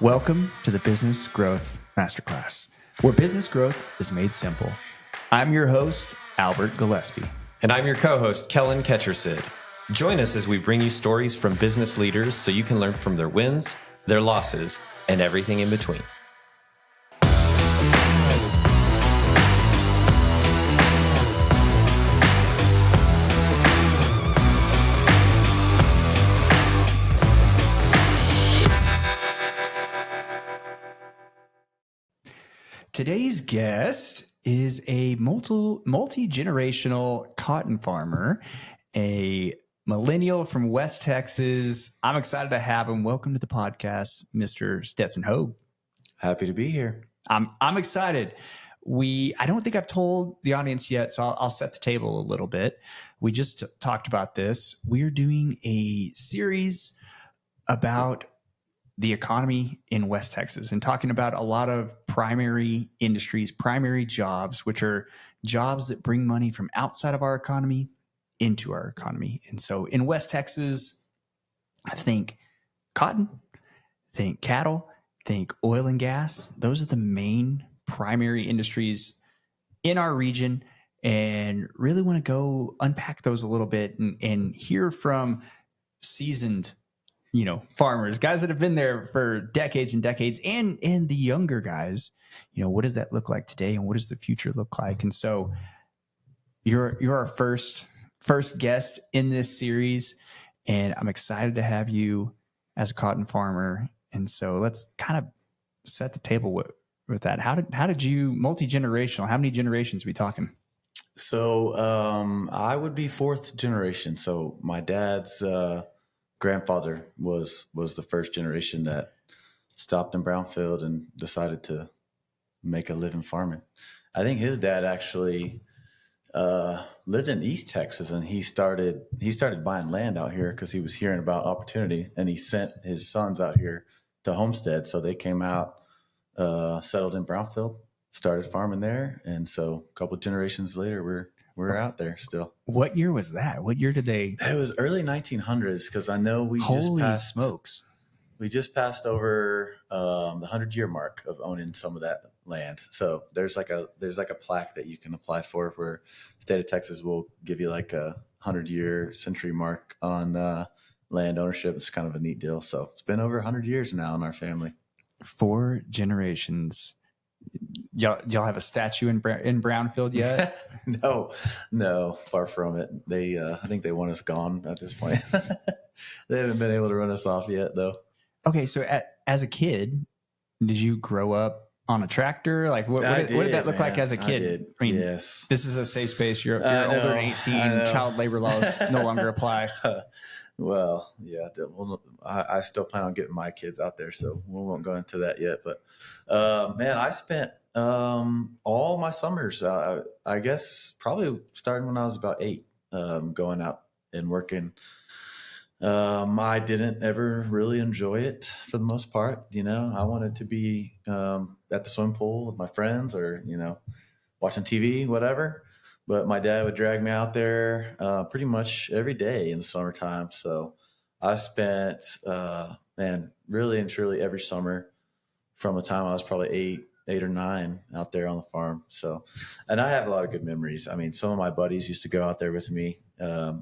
Welcome to the Business Growth Masterclass, where business growth is made simple. I'm your host, Albert Gillespie. And I'm your co-host, Kellen Ketchersid. Join us as we bring you stories from business leaders so you can learn from their wins, their losses, and everything in between. Today's guest is a multi-generational cotton farmer, a millennial from West Texas. I'm excited to have him. Welcome to the podcast, Mr. Stetson Hogue. Happy to be here. I'm excited. I don't think I've told the audience yet, so I'll set the table a little bit. We just talked about this. We're doing a series about the economy in West Texas and talking about a lot of primary industries, primary jobs, which are jobs that bring money from outside of our economy into our economy. And so in West Texas, I think cotton, think cattle, think oil and gas. Those are the main primary industries in our region, and really want to go unpack those a little bit and hear from seasoned farmers, guys that have been there for decades and decades, and the younger guys, what does that look like today and what does the future look like? And so you're our first guest in this series, and I'm excited to have you as a cotton farmer. And so let's kind of set the table with that. How did you multi-generational, how many generations are we talking? So I would be fourth generation. So my dad's grandfather was the first generation that stopped in Brownfield and decided to make a living farming. I think his dad actually lived in East Texas, and he started buying land out here because he was hearing about opportunity, and he sent his sons out here to homestead. So they came out, settled in Brownfield, started farming there, and so a couple of generations later, we're out there still. What year was that? What year did they? It was early 1900s, because I know we just passed over the 100-year mark of owning some of that land. So there's like a plaque that you can apply for where state of Texas will give you like a 100-year century mark on land ownership. It's kind of a neat deal. So it's been over 100 years now in our family. 4 generations. Y'all have a statue in Brownfield yet? No, far from it. They, I think they want us gone at this point. They haven't been able to run us off yet, though. Okay, so as a kid, did you grow up on a tractor? Like, what did that look like as a kid? I did. I mean, yes. This is a safe space. You're older than 18. Child labor laws no longer apply. Well, yeah. I still plan on getting my kids out there, so we won't go into that yet. But man, I spent all my summers, I guess, probably starting when I was about 8, going out and working. I didn't ever really enjoy it for the most part. I wanted to be at the swimming pool with my friends, or watching TV, whatever. But my dad would drag me out there pretty much every day in the summertime. So I spent, really and truly every summer from the time I was probably 8 or 9 out there on the farm. So, and I have a lot of good memories. I mean, some of my buddies used to go out there with me. I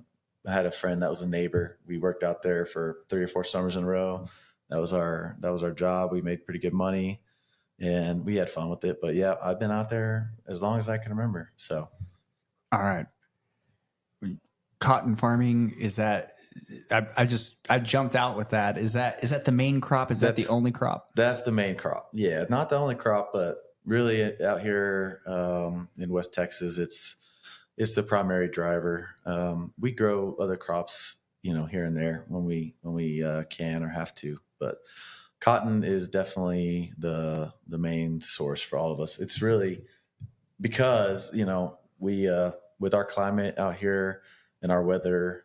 had a friend that was a neighbor. We worked out there for 3 or 4 summers in a row. That was our job. We made pretty good money, and we had fun with it. But yeah, I've been out there as long as I can remember. So, all right, cotton farming, is that? I jumped out with that. Is that the main crop? Is that the only crop? That's the main crop. Yeah, not the only crop, but really out here in West Texas, it's the primary driver. We grow other crops, here and there when we can or have to, but cotton is definitely the main source for all of us. It's really because we with our climate out here and our weather,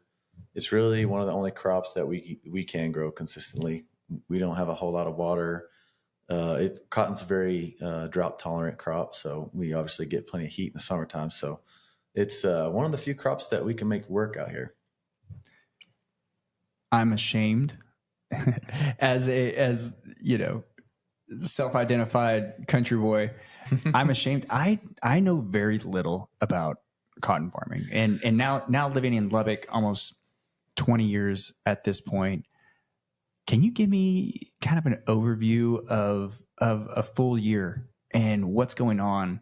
it's really one of the only crops that we can grow consistently. We don't have a whole lot of water. Cotton's a very drought tolerant crop, so we obviously get plenty of heat in the summertime. So it's one of the few crops that we can make work out here. I'm ashamed as self-identified country boy. I'm ashamed. I know very little about cotton farming, and now living in Lubbock almost 20 years at this point. Can you give me kind of an overview of a full year and what's going on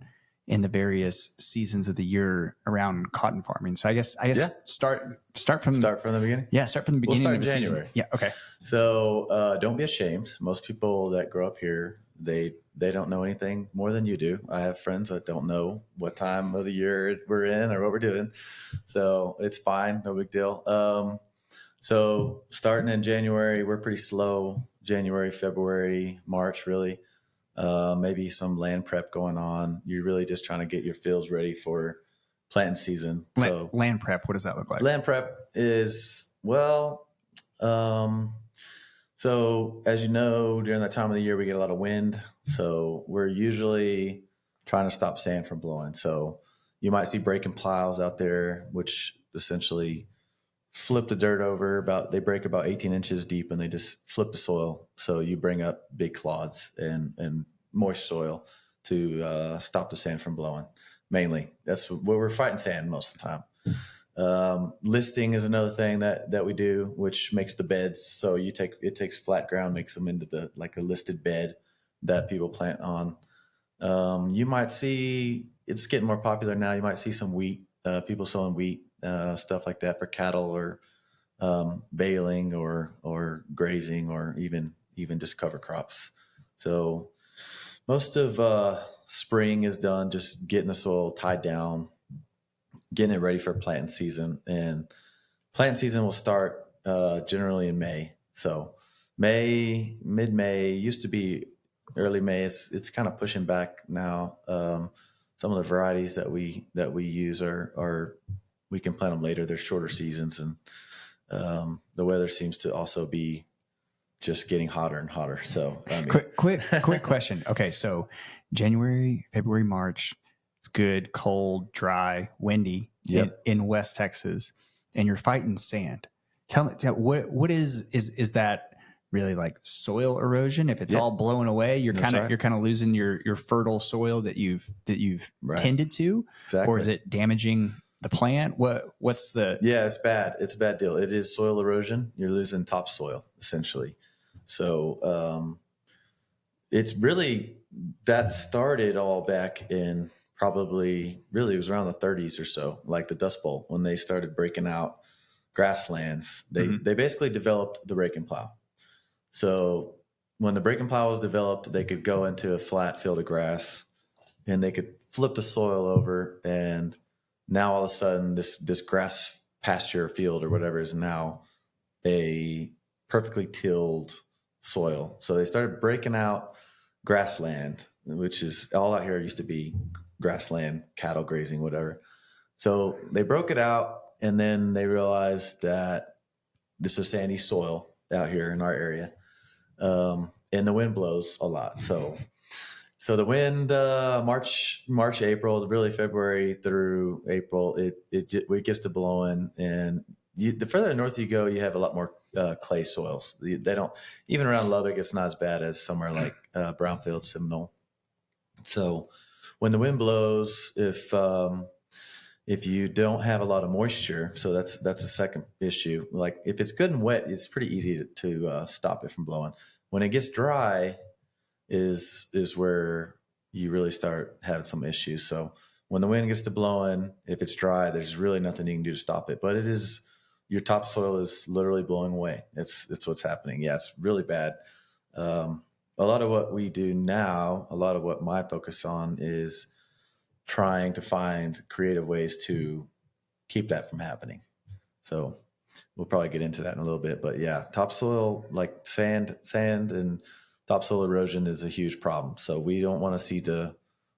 in the various seasons of the year around cotton farming? So I guess Yeah. start from the beginning. Yeah, start from the beginning We'll start of in the January. season. Yeah, okay. So don't be ashamed. Most people that grow up here, they don't know anything more than you do. I have friends that don't know what time of the year we're in or what we're doing. So it's fine. No big deal. So starting in January, we're pretty slow. January, February, March, really. Maybe some land prep going on. You're really just trying to get your fields ready for planting season. So land prep, what does that look like? land prep is, well, so as you know, during that time of the year, we get a lot of wind. So we're usually trying to stop sand from blowing. So you might see breaking plows out there, which essentially flip the dirt over they break about 18 inches deep and they just flip the soil. So you bring up big clods and moist soil to stop the sand from blowing. Mainly, that's where we're fighting sand most of the time. Listing is another thing that we do, which makes the beds. So it takes flat ground, makes them into a listed bed that people plant on. You might see, it's getting more popular now. You might see some wheat, people sowing wheat, stuff like that for cattle or baling or grazing or even just cover crops. So most of spring is done just getting the soil tied down, getting it ready for planting season. And planting season will start generally in May. So mid-May, used to be early May. It's kind of pushing back now. Some of the varieties that we use are we can plant them later. They're shorter seasons, and the weather seems to also be just getting hotter and hotter. So I mean, quick question. Okay, so January, February, March, it's good, cold, dry, windy in West Texas, and you're fighting sand. Tell me what is that really like soil erosion? If it's all blown away, you're kind of losing your fertile soil that you've tended to, exactly. Or is it damaging the plant? What's the? Yeah, it's bad. It's a bad deal. It is soil erosion. You're losing topsoil essentially. So it's really, that started all back in probably, really it was around the 30s or so, like the Dust Bowl, when they started breaking out grasslands. They basically developed the rake and plow. So when the break and plow was developed, they could go into a flat field of grass and they could flip the soil over, and now all of a sudden this grass pasture field or whatever is now a perfectly tilled soil. So they started breaking out grassland, which is all out here used to be grassland, cattle grazing, whatever. So they broke it out, and then they realized that this is sandy soil out here in our area. And the wind blows a lot. So the wind, March, April, really February through April, it gets to blowing, and the further north you go, you have a lot more clay soils. They don't, even around Lubbock, it's not as bad as somewhere like Brownfield, Seminole. So when the wind blows, if you don't have a lot of moisture, so that's a second issue. Like if it's good and wet, it's pretty easy to stop it from blowing. When it gets dry, is where you really start having some issues. So when the wind gets to blowing, if it's dry, there's really nothing you can do to stop it. But it is, your topsoil is literally blowing away. It's what's happening. Yeah, it's really bad. A lot of what we do now, a lot of what my focus on is trying to find creative ways to keep that from happening. So we'll probably get into that in a little bit. But yeah, topsoil, like sand and topsoil erosion is a huge problem. So we don't want to see the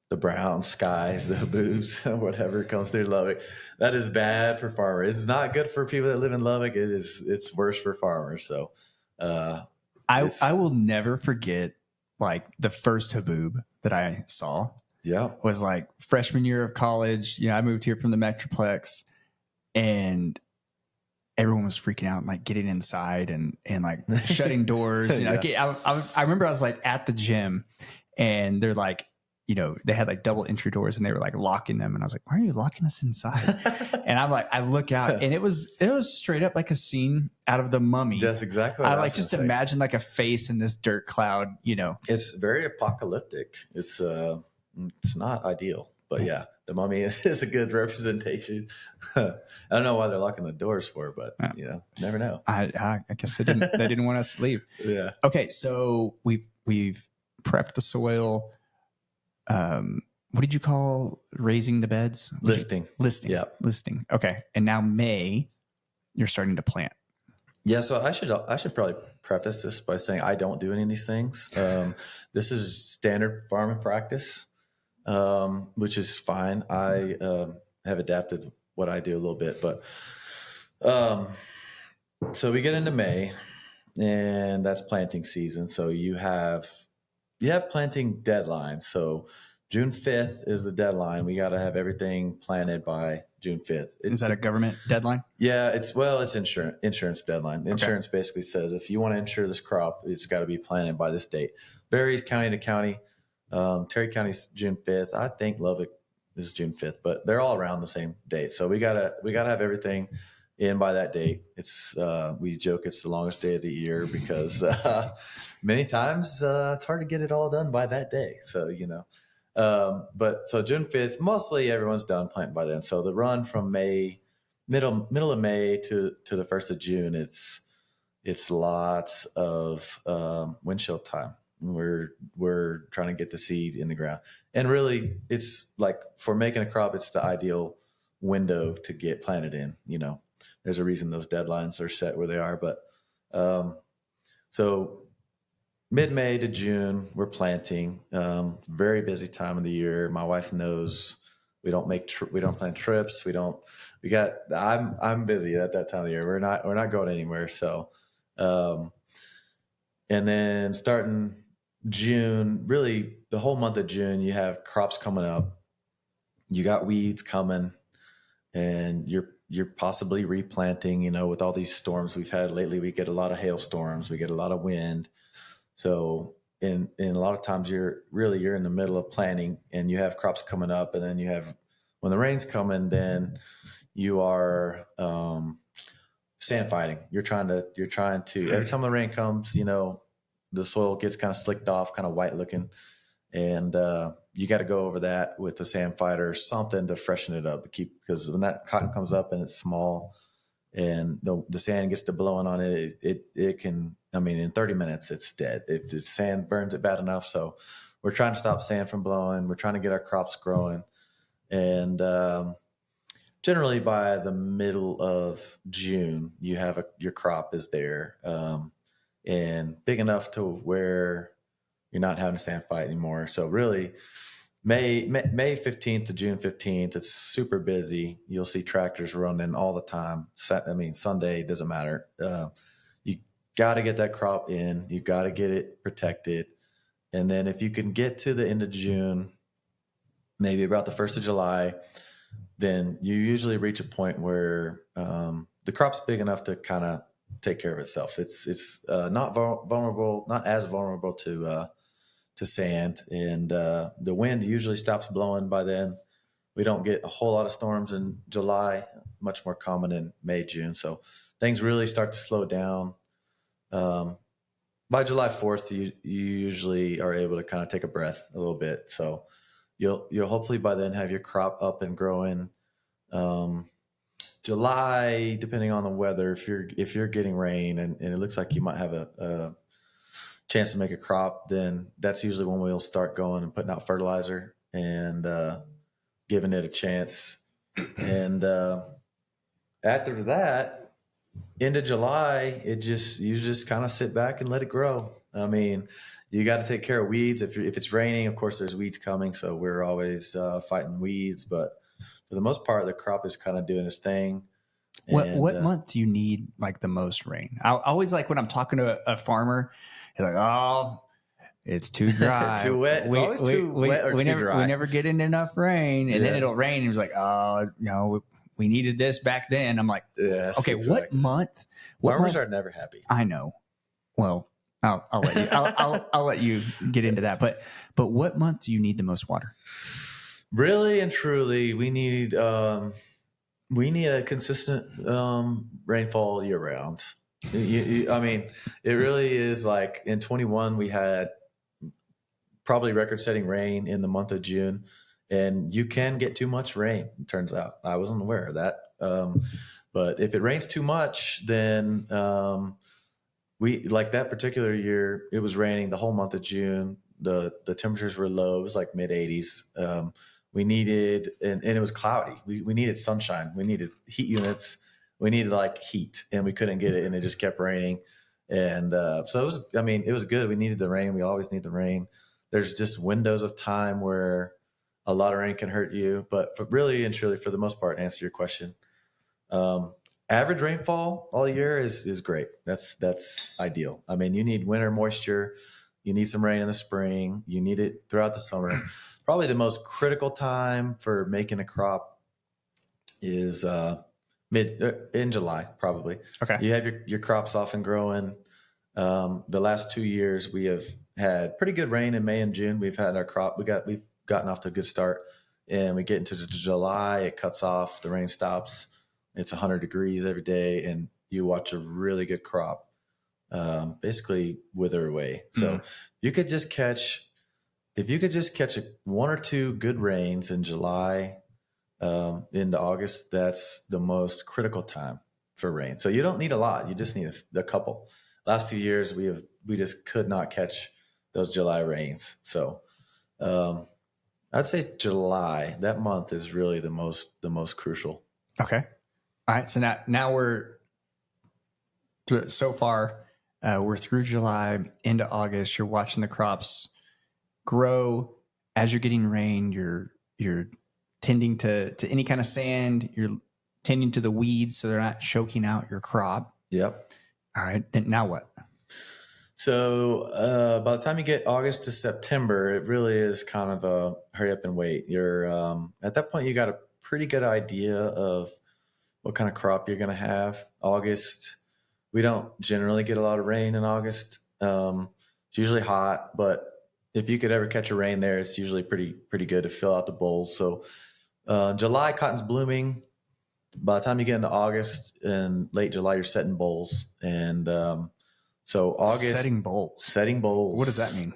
brown skies, the boobs, whatever comes through Lubbock. That is bad for farmers. It's not good for people that live in Lubbock. It's worse for farmers. So I will never forget like the first haboob that I saw. Yeah, was like freshman year of college. You know, I moved here from the Metroplex, and everyone was freaking out and like getting inside and like shutting doors. You know, Yeah. I remember I was like at the gym and they're like, you know, they had like double entry doors and they were like locking them. And I was like, why are you locking us inside? And I'm like, I look out and it was straight up like a scene out of The Mummy. That's exactly what I I like was just gonna say. imagine like a face in this dirt cloud, you know. It's very apocalyptic. It's not ideal, but yeah, the Mummy is a good representation. I don't know why they're locking the doors for, but you know, never know. I guess they didn't want us to leave. Yeah. Okay, so we've prepped the soil. What did you call raising the beds? Listing. Yeah, listing. Okay, and now May, you're starting to plant. Yeah, so I should probably preface this by saying I don't do any of these things. This is standard farming practice, which is fine. I have adapted what I do a little bit, but so we get into May, and that's planting season. So you have planting deadlines. So June 5th is the deadline. We got to have everything planted by June 5th. Is that a government deadline? Yeah, it's insurance deadline. Insurance basically says if you want to insure this crop, it's got to be planted by this date. Varies county to county. Terry County's June 5th. I think Lubbock is June 5th, but they're all around the same date. So we gotta have everything in by that date. It's we joke it's the longest day of the year because many times it's hard to get it all done by that day. So you know. But so June 5th, mostly everyone's done planting by then. So the run from May, middle of May to the 1st of June, it's lots of windshield time. We're trying to get the seed in the ground, and really, it's like for making a crop, it's the ideal window to get planted in. You know, there's a reason those deadlines are set where they are. But so mid-May to June, we're planting. Very busy time of the year. My wife knows we don't plan trips. I'm busy at that time of the year. We're not going anywhere. So, and then starting June, really the whole month of June, you have crops coming up. You got weeds coming, and you're possibly replanting. You know, with all these storms we've had lately, we get a lot of hailstorms. We get a lot of wind. So in a lot of times you're in the middle of planting and you have crops coming up, and then you have, when the rain's coming, then you are sand fighting. You're trying to every time the rain comes, you know, the soil gets kind of slicked off, kind of white looking. And you got to go over that with the sand fighter, something to freshen it up, because when that cotton comes up and it's small and the sand gets to blowing on it, it can, I mean, in 30 minutes, it's dead if the sand burns it bad enough. So we're trying to stop sand from blowing. We're trying to get our crops growing. And generally by the middle of June, you have your crop is there and big enough to where you're not having a sand fight anymore. So really, May 15th to June 15th, it's super busy. You'll see tractors running all the time. I mean, Sunday, doesn't matter. You got to get that crop in. You got to get it protected. And then if you can get to the end of June, maybe about the 1st of July, then you usually reach a point where the crop's big enough to kind of take care of itself. It's not vulnerable, not as vulnerable to sand, and the wind usually stops blowing by then. We don't get a whole lot of storms in July, much more common in May, June. So things really start to slow down. By July 4th, you usually are able to kind of take a breath a little bit. So you'll hopefully by then have your crop up and growing. July, depending on the weather, if you're getting rain and it looks like you might have a chance to make a crop, then that's usually when we'll start going and putting out fertilizer and giving it a chance. And after that, end of July, you just kind of sit back and let it grow. I mean, you got to take care of weeds. If it's raining, of course, there's weeds coming, so we're always fighting weeds. But for the most part, the crop is kind of doing its thing. What month do you need like the most rain? I always like when I'm talking to a farmer, he's like, "Oh, it's too dry, too wet. It's always too wet or too dry. We never get in enough rain, and then it'll rain." And he's like, "Oh, no, we needed this back then. I'm like, Yes, okay, exactly. what month? What Farmers month? are never happy. I know. Well, I'll let you. I'll let you get into that. But what month do you need the most water? Really and truly, we need a consistent rainfall year round. I mean, it really is like in 21 we had probably record-setting rain in the month of June, and you can get too much rain. It turns out I wasn't aware of that, but if it rains too much, then we like that particular year. It was raining the whole month of June. The temperatures were low. It was like mid 80s. We needed, and it was cloudy. We needed sunshine. We needed heat units. We needed like heat, and we couldn't get it, and it just kept raining. And so it was. I mean, it was good. We needed the rain. We always need the rain. There's just windows of time where a lot of rain can hurt you, but really and truly, for the most part, to answer your question, average rainfall all year is great. That's ideal. I mean, you need winter moisture. You need some rain in the spring. You need it throughout the summer. Probably the most critical time for making a crop is in July. Probably. Okay. You have your crops off and growing. The last 2 years we have had pretty good rain in May and June. We've had our crop. We've gotten off to a good start, and we get into July. It cuts off. The rain stops. It's 100 degrees every day, and you watch a really good crop basically wither away. So if you could just catch one or two good rains in July into August, that's the most critical time for rain. So you don't need a lot. You just need a couple. Last few years, we just could not catch those July rains. So I'd say July, that month, is really the most crucial. Okay. All right. So now we're through it so far. We're through July into August. You're watching the crops grow as you're getting rain. You're tending to any kind of sand. You're tending to the weeds so they're not choking out your crop. Yep. All right. Then now what? So by the time you get August to September, it really is kind of a hurry up and wait. You're at that point, you got a pretty good idea of what kind of crop you're going to have. August, we don't generally get a lot of rain in August. It's usually hot, but if you could ever catch a rain there, it's usually pretty good to fill out the bowls. So July, cotton's blooming. By the time you get into August and late July, you're setting bowls. And so August, Setting bowls. Setting bowls. What does that mean?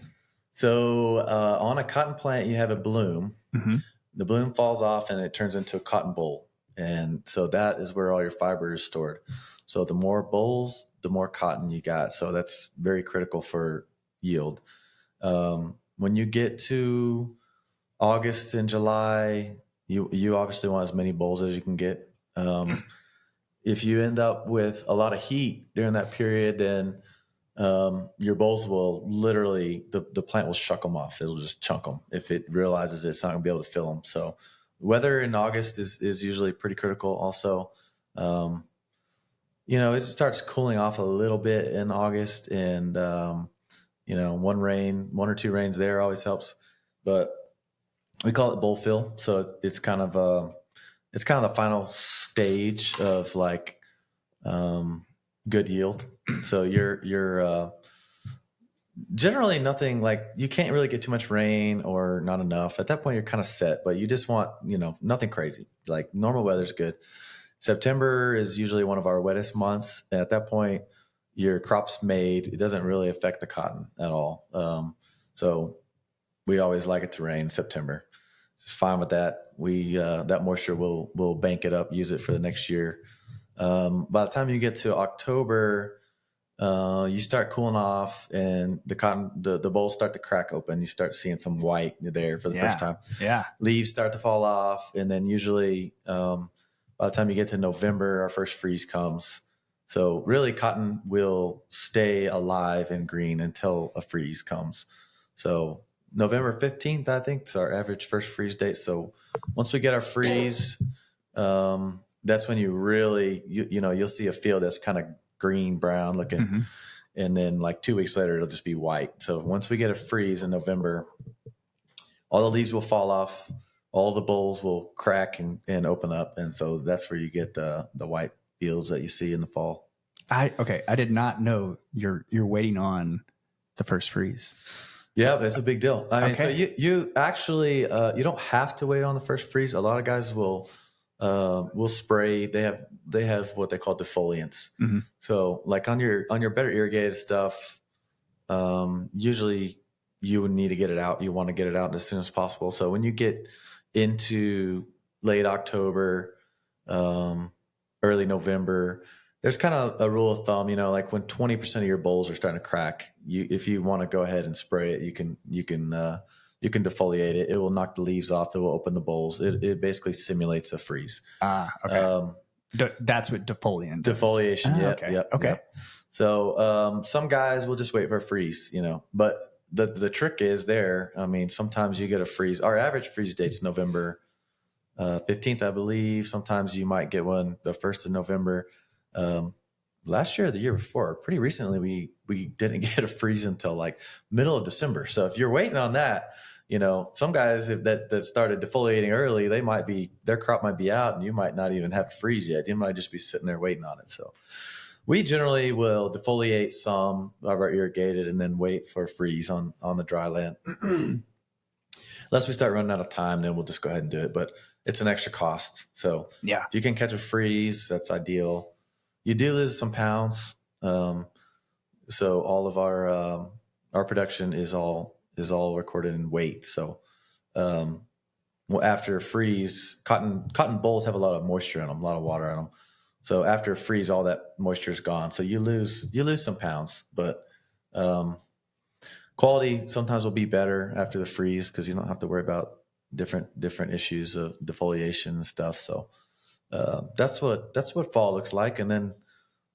So on a cotton plant, you have a bloom. Mm-hmm. The bloom falls off and it turns into a cotton boll. And so that is where all your fiber is stored. So the more bowls, the more cotton you got. So that's very critical for yield. When you get to August and July, you obviously want as many bowls as you can get. If you end up with a lot of heat during that period, then your bowls will literally, the plant will shuck them off. It'll just chunk them if it realizes it's not going to be able to fill them. So weather in August is usually pretty critical also. It starts cooling off a little bit in August, and one or two rains there always helps. But we call it bowl fill. So it's kind of the final stage of like good yield. So you're generally nothing, like you can't really get too much rain or not enough. At that point, you're kind of set, but you just want, nothing crazy. Like normal weather's good. September is usually one of our wettest months. And at that point, your crop's made. It doesn't really affect the cotton at all. So we always like it to rain in September. It's fine with that. We that moisture will bank it up, use it for the next year. By the time you get to October, you start cooling off, and the cotton, the bowls start to crack open. You start seeing some white there for the first time. Yeah. Leaves start to fall off, and then usually by the time you get to November, our first freeze comes. So really, cotton will stay alive and green until a freeze comes. So November 15th, I think, is our average first freeze date. So once we get our freeze, that's when you really, you'll see a field that's kind of green, brown looking. Mm-hmm. And then like 2 weeks later, it'll just be white. So once we get a freeze in November, all the leaves will fall off. all the bowls will crack and open up. And so that's where you get the white fields that you see in the fall. I did not know you're waiting on the first freeze. Yeah, it's a big deal. I mean, so Okay. you actually you don't have to wait on the first freeze. A lot of guys will spray. They have what they call defoliants. Mm-hmm. So like on your better irrigated stuff, usually you would need to get it out. You want to get it out as soon as possible. So when you get into late October, early November, there's kind of a rule of thumb, like when 20% of your bowls are starting to crack, if you want to go ahead and spray it, you can defoliate it. It will knock the leaves off. It will open the bowls. It basically simulates a freeze. Okay. That's what defoliant does. Defoliation. Okay. Yep. So some guys will just wait for a freeze, but the trick is there. I mean, sometimes you get a freeze. Our average freeze date's November 15th, I believe. Sometimes you might get one the 1st of November. Last year or the year before, pretty recently, we didn't get a freeze until like middle of December. So if you're waiting on that, some guys that started defoliating early, their crop might be out, and you might not even have a freeze yet. You might just be sitting there waiting on it. So we generally will defoliate some of our irrigated and then wait for a freeze on the dry land. Unless we start running out of time, then we'll just go ahead and do it. But it's an extra cost. So yeah, if you can catch a freeze, that's ideal. You do lose some pounds. So all of our production is all recorded in weight. So after a freeze, cotton bolls have a lot of moisture in them, a lot of water in them. So after a freeze, all that moisture is gone. So you lose some pounds, but quality sometimes will be better after the freeze because you don't have to worry about different issues of defoliation and stuff. So that's what fall looks like. And then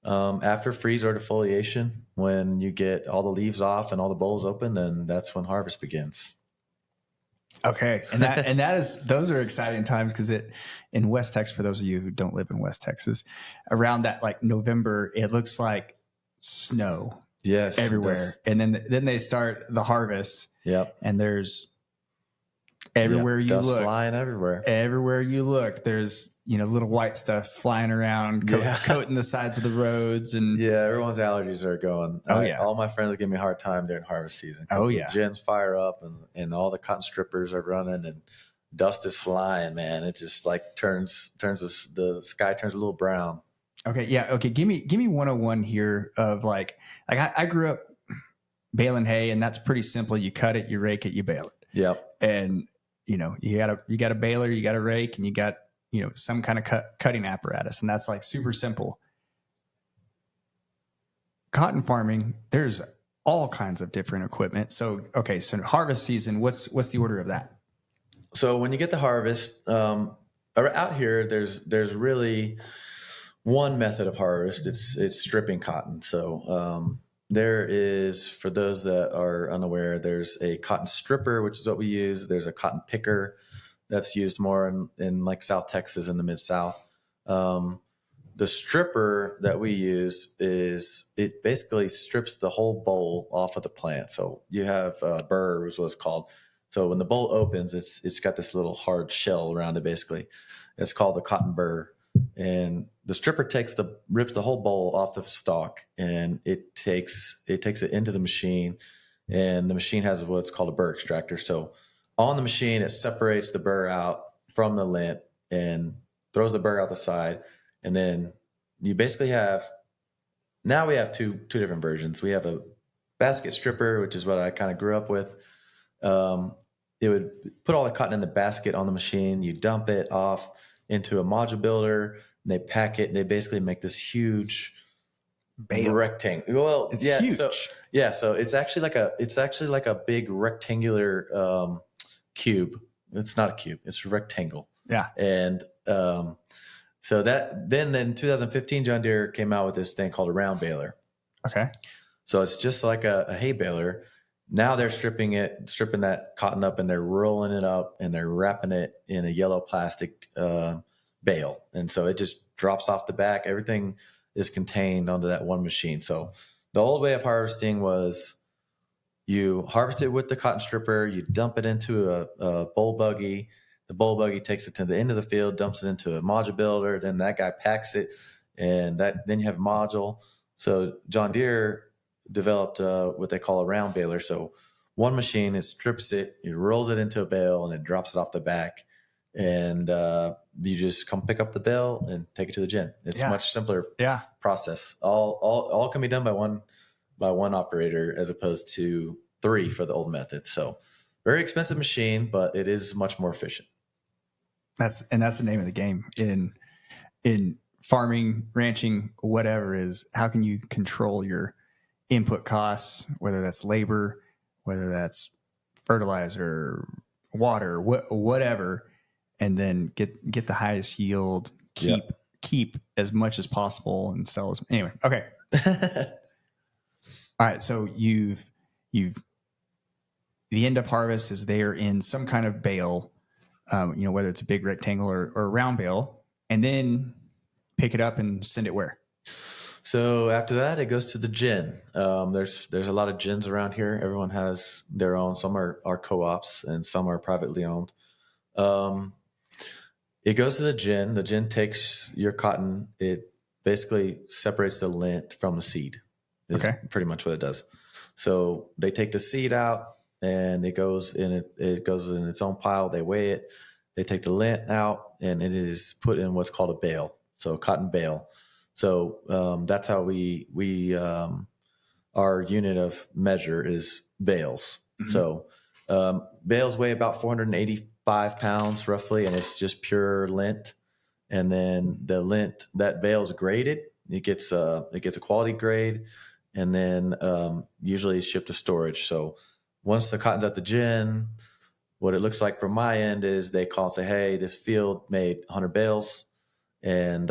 after freeze or defoliation, when you get all the leaves off and all the bowls open, then that's when harvest begins. Okay. And those are exciting times because in West Texas, for those of you who don't live in West Texas, around that like November, it looks like snow. Yes, everywhere. And then they start the harvest. Yep. And there's everywhere you dust look, flying everywhere. Everywhere you look, there's little white stuff flying around, coating the sides of the roads, and everyone's allergies are going. Oh all my friends give me a hard time during harvest season. The gens fire up and all the cotton strippers are running and dust is flying. Man, it just like turns the sky turns a little brown. Okay, yeah, okay. Give me 101 here of like I grew up baling hay, and that's pretty simple. You cut it, you rake it, you bale it. Yep. And you got a baler, you got a rake, and you got some kind of cutting apparatus, and that's like super simple. Cotton farming, there's all kinds of different equipment. So harvest season, what's the order of that? So when you get the harvest, out here, there's really one method of harvest. It's stripping cotton. So there is, for those that are unaware, there's a cotton stripper, which is what we use. There's a cotton picker that's used more in like South Texas and the Mid-South. The stripper that we use it basically strips the whole bowl off of the plant. So you have burr is what it's called. So when the bowl opens, it's got this little hard shell around it. Basically, it's called the cotton burr. And the stripper rips the whole bowl off the stalk, and it takes it into the machine, and the machine has what's called a burr extractor. So on the machine, it separates the burr out from the lint and throws the burr out the side, and then you basically we have two different versions. We have a basket stripper, which is what I kind of grew up with. It would put all the cotton in the basket on the machine. You dump it off into a module builder, and they pack it, and they basically make this huge rectangle. Well, it's huge. So it's actually like a big rectangular cube. It's not a cube; it's a rectangle. Yeah. And so that then in 2015, John Deere came out with this thing called a round baler. Okay. So it's just like a hay baler. Now they're stripping that cotton up, and they're rolling it up, and they're wrapping it in a yellow plastic bale. And so it just drops off the back. Everything is contained onto that one machine. So the old way of harvesting was you harvest it with the cotton stripper, you dump it into a bowl buggy. The bull buggy takes it to the end of the field, dumps it into a module builder. Then that guy packs it, and then you have a module. So John Deere developed what they call a round baler. So one machine, it strips it, it rolls it into a bale, and it drops it off the back. And you just come pick up the bale and take it to the gin. It's Yeah. much simpler Yeah. process. All can be done by one operator as opposed to 3 for the old method. So very expensive machine, but it is much more efficient. That's the name of the game in farming, ranching, whatever, is how can you control your input costs, whether that's labor, whether that's fertilizer, water, whatever, and then get the highest yield, keep as much as possible and sell as anyway. Okay. All right. So you've the end of harvest is there in some kind of bale, whether it's a big rectangle or a round bale, and then pick it up and send it where? So after that, it goes to the gin. There's a lot of gins around here. Everyone has their own. Some are co-ops and some are privately owned. It goes to the gin. The gin takes your cotton. It basically separates the lint from the seed. Is pretty much what it does. So they take the seed out and it goes in its own pile. They weigh it. They take the lint out and it is put in what's called a bale. So a cotton bale. So that's how we our unit of measure is bales. Mm-hmm. So bales weigh about 485 pounds roughly, and it's just pure lint. And then the lint, that bale is graded. It gets a quality grade, and then usually it's shipped to storage. So once the cotton's at the gin, what it looks like from my end is they call and say, hey, this field made 100 bales. And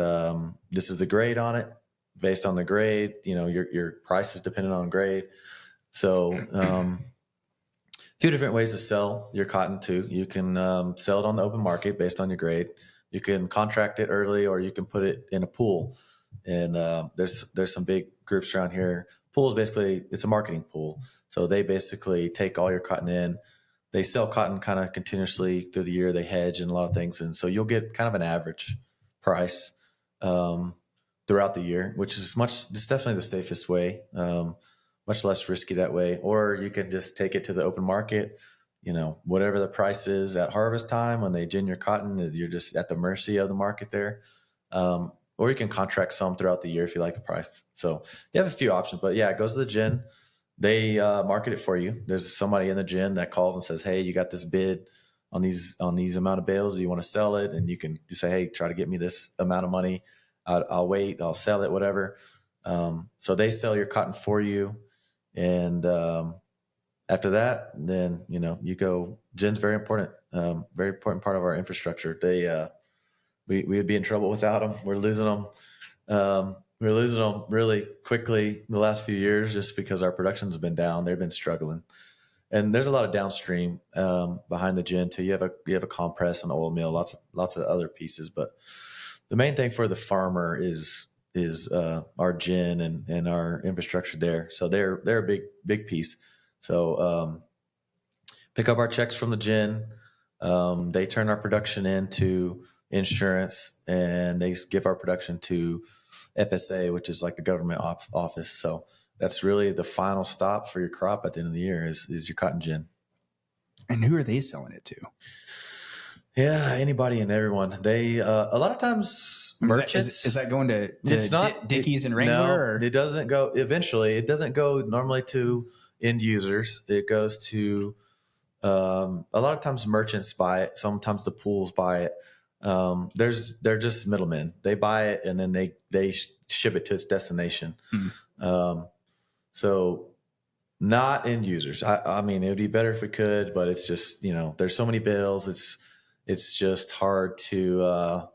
this is the grade on it. Based on the grade, your price is dependent on grade. So a few different ways to sell your cotton too. You can sell it on the open market based on your grade. You can contract it early, or you can put it in a pool. And there's some big groups around here. Pool is basically, it's a marketing pool. So they basically take all your cotton in. They sell cotton kind of continuously through the year. They hedge and a lot of things. And so you'll get kind of an average price throughout the year, which is it's definitely the safest way, much less risky that way. Or you can just take it to the open market, whatever the price is at harvest time when they gin your cotton, you're just at the mercy of the market there. Or you can contract some throughout the year if you like the price. So you have a few options, but yeah, it goes to the gin. They market it for you. There's somebody in the gin that calls and says, hey, you got this bid on these amount of bales. Do you want to sell it? And you can just say, hey, try to get me this amount of money. I'll wait. I'll sell it, whatever. So they sell your cotton for you. And after that, then, you go. Gin's very important part of our infrastructure. We would be in trouble without them. We're losing them. We're losing them really quickly the last few years just because our production's been down. They've been struggling. And there's a lot of downstream behind the gin too. You have a compress, an oil mill, lots of other pieces. But the main thing for the farmer is our gin and our infrastructure there. So they're a big piece. So pick up our checks from the gin. They turn our production into insurance, and they give our production to FSA, which is like the government office. So that's really the final stop for your crop at the end of the year is your cotton gin. And who are they selling it to? Yeah, anybody and everyone. They a lot of times merchants. Is that going to it's not Dickies and Wrangler? No, or? It doesn't go. Eventually, it doesn't go normally to end users. It goes to a lot of times merchants buy it. Sometimes the pools buy it. They're just middlemen. They buy it and then they ship it to its destination. Mm-hmm. So not end users. I mean, it would be better if we could, but it's just, there's so many bills. It's just hard to,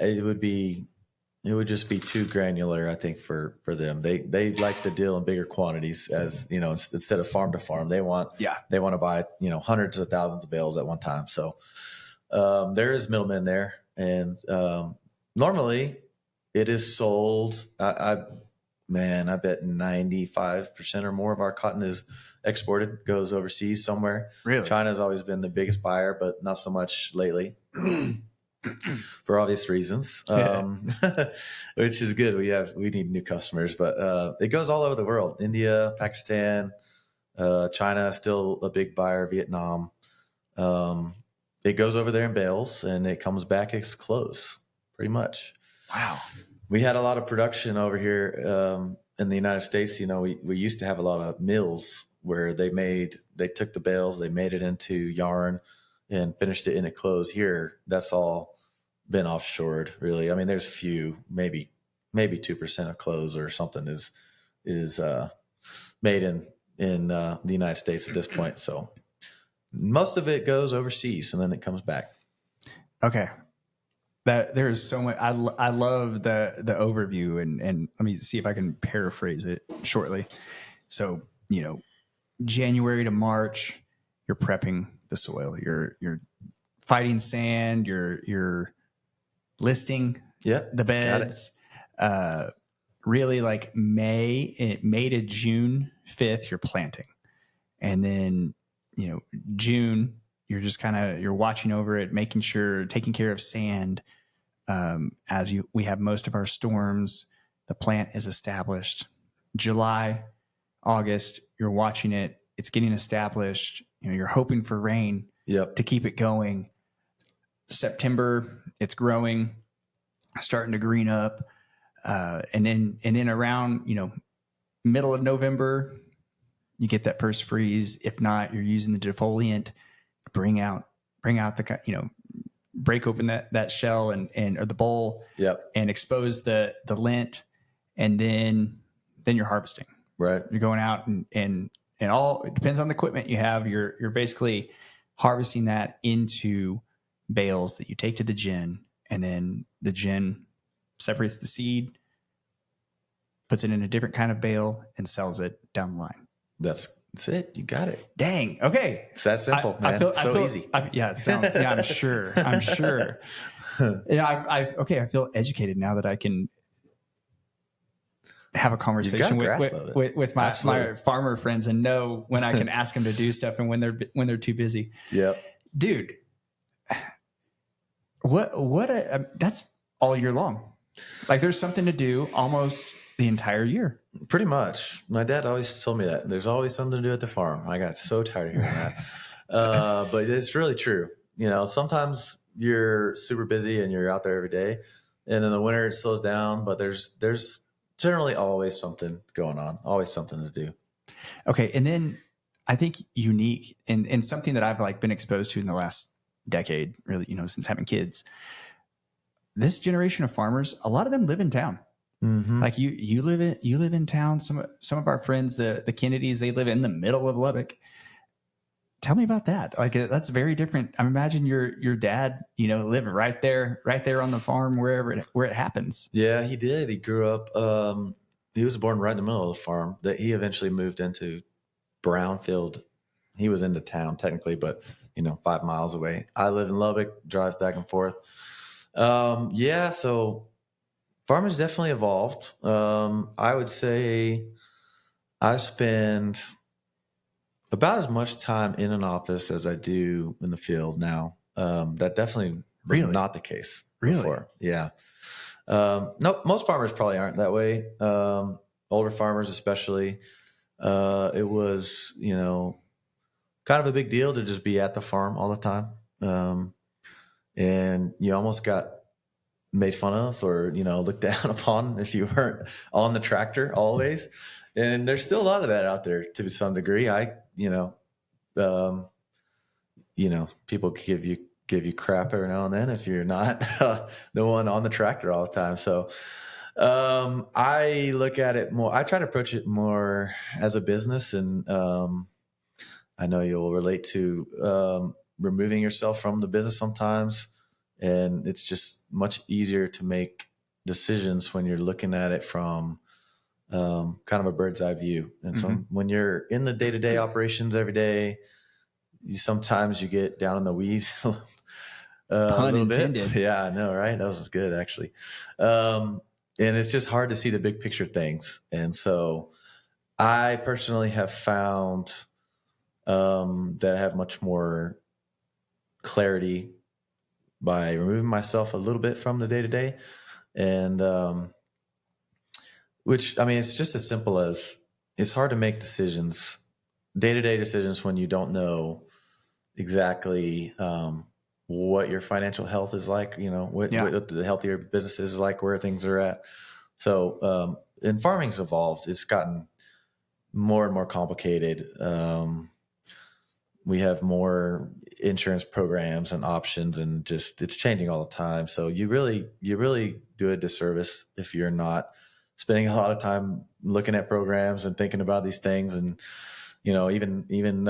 it would just be too granular, I think, for them. They like to deal in bigger quantities, as instead of farm to farm. They want to buy hundreds of thousands of bales at one time. So there is middlemen there, and normally it is sold. man, I bet 95% or more of our cotton is exported, goes overseas somewhere. Really? China's always been the biggest buyer, but not so much lately. For obvious reasons, which is good. We need new customers, but it goes all over the world. India, Pakistan, China is still a big buyer. Vietnam. It goes over there in bales and it comes back as clothes, pretty much. Wow. We had a lot of production over here in the United States. You know, we used to have a lot of mills where they took the bales, they made it into yarn and finished it into clothes. Here, that's all been offshored, really. I mean, there's a few, maybe 2% of clothes or something is made in the United States at this point. So most of it goes overseas and then it comes back. Okay. That there is so much. I love the overview and let me see if I can paraphrase it shortly. So, you know, January to March, you're prepping the soil. You're fighting sand. You're listing the beds. Really, like May to June 5th, you're planting, and then June you're just you're watching over it, making sure, taking care of sand. We have most of our storms, the plant is established. July, August, you're watching it. It's getting established. You're hoping for rain to keep it going. September, it's growing, starting to green up. And then around, middle of November, you get that first freeze. If not, you're using the defoliant to bring out the, break open that shell or the bowl and expose the lint. And then you're harvesting. Right. You're going out and all, it depends on the equipment you have. You're basically harvesting that into bales that you take to the gin, and then the gin separates the seed, puts it in a different kind of bale, and sells it down the line. That's it. You got it. Dang. Okay. It's that simple, man. Easy. It sounds. Yeah, I'm sure. I'm sure. I feel educated now that I can have a conversation with my farmer friends and know when I can ask them to do stuff and when they're too busy. Yep. Dude, that's all year long. Like there's something to do almost the entire year. Pretty much. My dad always told me that there's always something to do at the farm. I got so tired of hearing that. But it's really true. Sometimes you're super busy and you're out there every day, and in the winter it slows down, but there's generally always something going on, always something to do. Okay. And then I think unique and something that I've been exposed to in the last decade, really, since having kids, this generation of farmers, a lot of them live in town. Mm-hmm. Like you live in town. Some of our friends, the Kennedys, they live in the middle of Lubbock. Tell me about that. Like that's very different. I imagine your dad, lived right there on the farm, where it happens. Yeah, he did. He grew up. He was born right in the middle of the farm. That he eventually moved into brownfield. He was into town technically, but 5 miles away. I live in Lubbock. Drive back and forth. So farmers definitely evolved. I would say I spend about as much time in an office as I do in the field now. That definitely was not the case before. Yeah. No, most farmers probably aren't that way. Older farmers, especially. It was, kind of a big deal to just be at the farm all the time. And you almost got made fun of or, looked down upon if you weren't on the tractor always. And there's still a lot of that out there to some degree. People give you crap every now and then if you're not the one on the tractor all the time. So I look at it more. I try to approach it more as a business, and I know you'll relate to removing yourself from the business sometimes, and it's just much easier to make decisions when you're looking at it from kind of a bird's eye view. And when you're in the day-to-day operations every day, sometimes you get down in the weeds. Pun intended. Yeah, I know, right? That was good, actually. And and it's just hard to see the big picture things. And so I personally have found that I have much more clarity by removing myself a little bit from the day to day. And which, I mean, it's just as simple as it's hard to make decisions, day to day decisions, when you don't know exactly what your financial health is like, what the healthier business is like, where things are at. So, and farming's evolved. It's gotten more and more complicated. We have more insurance programs and options, and just it's changing all the time. So you really do a disservice if you're not spending a lot of time looking at programs and thinking about these things, and even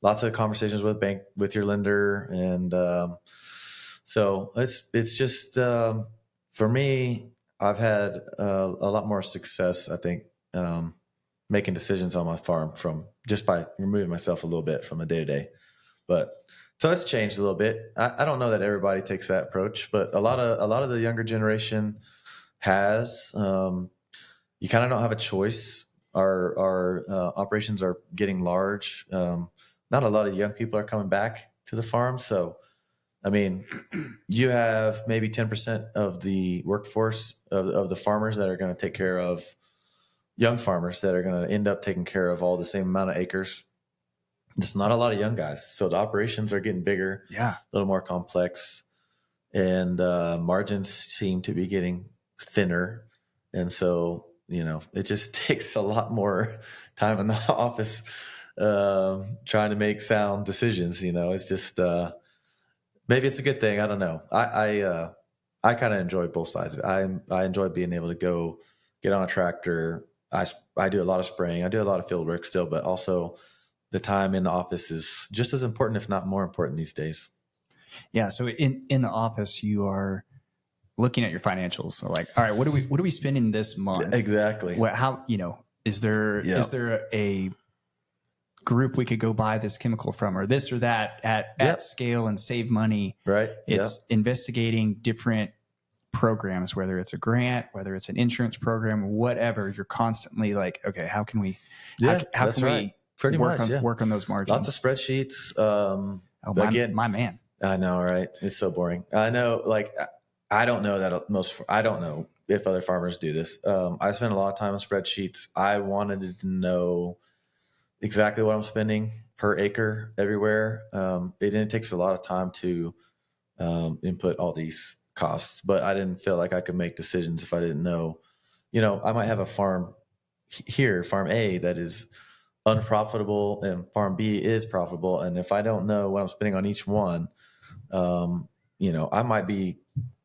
lots of conversations with your lender, and so it's just for me. I've had a lot more success, I think, making decisions on my farm from just by removing myself a little bit from a day to day. But so it's changed a little bit. I don't know that everybody takes that approach, but a lot of the younger generation has. You kind of don't have a choice. Our operations are getting large. Not a lot of young people are coming back to the farm, so I mean, you have maybe 10% of the workforce of the farmers that are going to take care of young farmers that are going to end up taking care of all the same amount of acres. It's not a lot of young guys. So the operations are getting bigger, Yeah. a little more complex, and margins seem to be getting thinner. And so, it just takes a lot more time in the office trying to make sound decisions. It's just maybe it's a good thing. I don't know. I kind of enjoy both sides. I enjoy being able to go get on a tractor. I do a lot of spraying. I do a lot of field work still, but also the time in the office is just as important, if not more important, these days. Yeah. So in the office, you are looking at your financials. So like, all right, what are we spending this month? Exactly. How is there a group we could go buy this chemical from, or this or that at scale and save money? Right. It's investigating different programs, whether it's a grant, whether it's an insurance program, whatever. You're constantly like, okay, how can we? How can we pretty work much work on those margins? Lots of spreadsheets. Again, my man. I know, right? It's so boring. I know. Like, I don't know that I don't know if other farmers do this. I spend a lot of time on spreadsheets. I wanted to know exactly what I'm spending per acre everywhere. It takes a lot of time to input all these costs, but I didn't feel like I could make decisions if I didn't know. I might have a farm here, farm A, that is unprofitable, and farm B is profitable. And if I don't know what I'm spending on each one, I might be,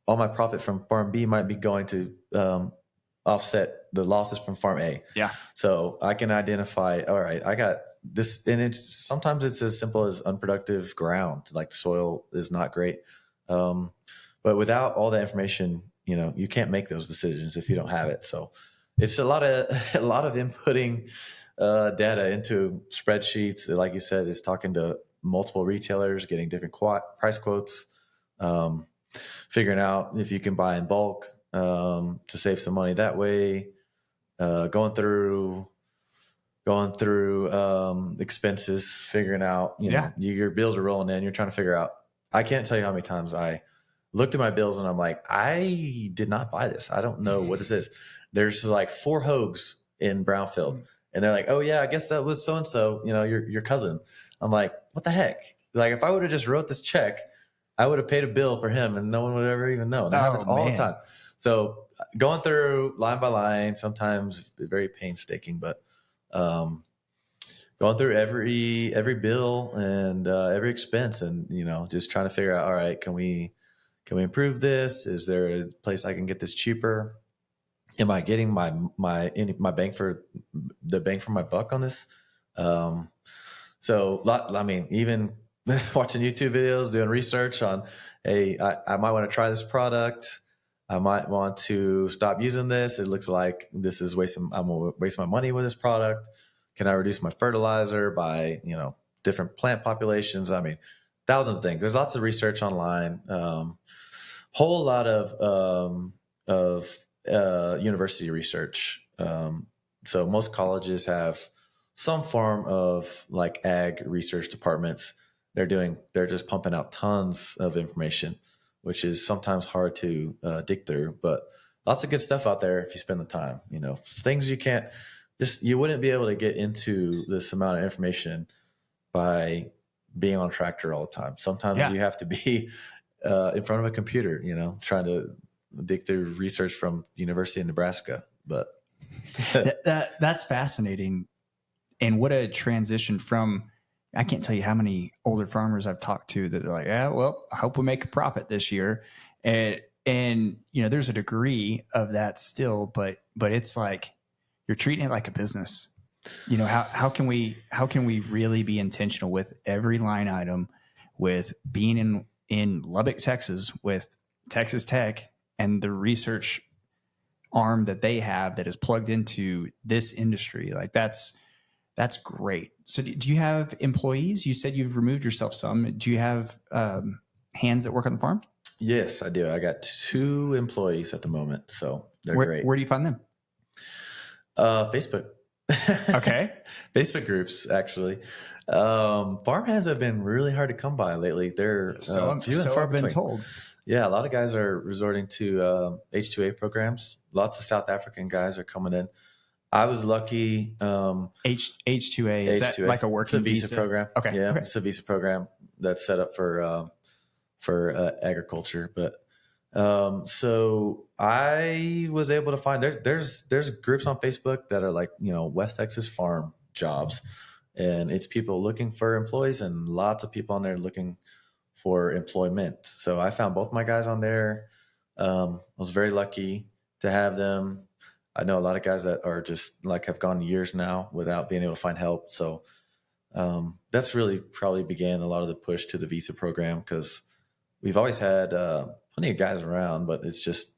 all my profit from farm B might be going to offset the losses from farm A. Yeah. So I can identify, all right, I got this. And sometimes it's as simple as unproductive ground, like the soil is not great. But without all that information, you can't make those decisions if you don't have it. So it's a lot of inputting data into spreadsheets. Like you said, is talking to multiple retailers, getting different price quotes, figuring out if you can buy in bulk to save some money that way. Going through expenses, figuring out, your bills are rolling in. You're trying to figure out. I can't tell you how many times I looked at my bills and I'm like, I did not buy this. I don't know what this is. There's like 4 Hogues in Brownfield, and they're like, oh yeah, I guess that was so and so. Your cousin. I'm like, what the heck? Like, if I would have just wrote this check, I would have paid a bill for him, and no one would ever even know. And that happens all the time. So going through line by line, sometimes very painstaking, but going through every bill and every expense, and just trying to figure out, all right, can we improve this? Is there a place I can get this cheaper? Am I getting my bang for my buck on this? Even watching YouTube videos, doing research on, hey, I might want to try this product. I might want to stop using this. It looks like this is I'm going to waste my money with this product. Can I reduce my fertilizer by, different plant populations? I mean, thousands of things. There's lots of research online. Whole lot of university research. So most colleges have some form of like ag research departments. They're just pumping out tons of information, which is sometimes hard to dig through, but lots of good stuff out there if you spend the time. Things you wouldn't be able to get into this amount of information by being on a tractor all the time. Sometimes you have to be in front of a computer, trying to dig through research from University of Nebraska. But that's fascinating. And what a transition from, I can't tell you how many older farmers I've talked to that are like, yeah, well, I hope we make a profit this year. And there's a degree of that still, but it's like, you're treating it like a business. How can we really be intentional with every line item, with being in Lubbock, Texas, with Texas Tech and the research arm that they have that is plugged into this industry? Like that's great. So do you have employees? You said you've removed yourself some. Do you have hands that work on the farm? Yes, I do. I got 2 employees at the moment, so they're great. Where do you find them? Facebook. Okay. Facebook groups, actually. Farmhands have been really hard to come by lately. They're few and far I've been between. told. Yeah, a lot of guys are resorting to H2A programs. Lots of South African guys are coming in. I was lucky. H2A, is that like a working visa program? Okay. Yeah, okay. It's a visa program that's set up for agriculture. But so I was able to find there's groups on Facebook that are like, West Texas farm jobs, and it's people looking for employees, and lots of people on there looking for employment. So I found both my guys on there. I was very lucky to have them. I know a lot of guys that are just like have gone years now without being able to find help. So that's really probably began a lot of the push to the visa program, because we've always had plenty of guys around, but it's just,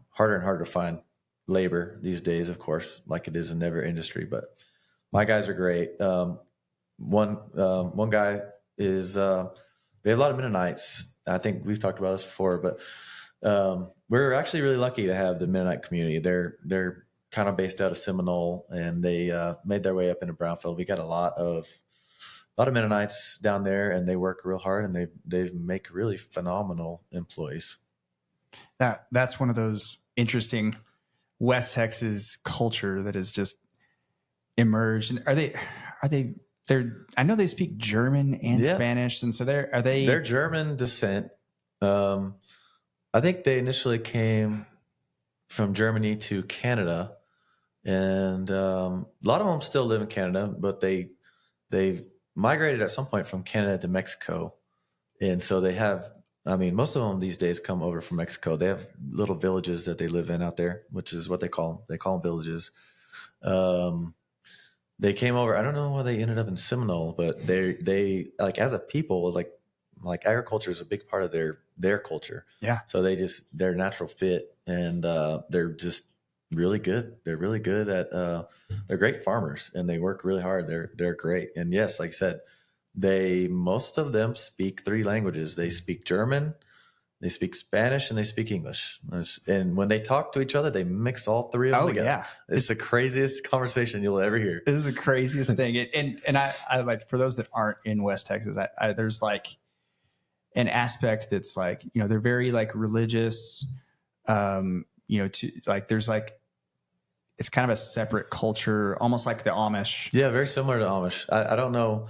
harder and harder to find labor these days, of course, like it is in every industry. But my guys are great. One guy is, we have a lot of Mennonites. I think we've talked about this before, but we're actually really lucky to have the Mennonite community. They're kind of based out of Seminole, and they made their way up into Brownfield. We got a lot of Mennonites down there, and they work real hard, and they make really phenomenal employees. That's one of those interesting West Texas culture that has just emerged. And I know they speak German and Spanish, and so they're German descent. I think they initially came from Germany to Canada, and a lot of them still live in Canada, but they've migrated at some point from Canada to Mexico. And so they have, most of them these days come over from Mexico. They have little villages that they live in out there, which is what they call them. They call them villages. They came over. I don't know why they ended up in Seminole, but they like, as a people, like agriculture is a big part of their culture. Yeah. So they're natural fit, and they're just really good. They're really good at they're great farmers, and they work really hard. They're great. And yes, like I said, most of them speak 3 languages. They speak German, they speak Spanish, and they speak English. And when they talk to each other, they mix all 3 of them together. Yeah. It's the craziest conversation you'll ever hear. It is the craziest thing. And I like, for those that aren't in West Texas, there's like an aspect that's like, they're very like religious, to like, there's like, it's kind of a separate culture, almost like the Amish. Yeah, very similar to Amish. I don't know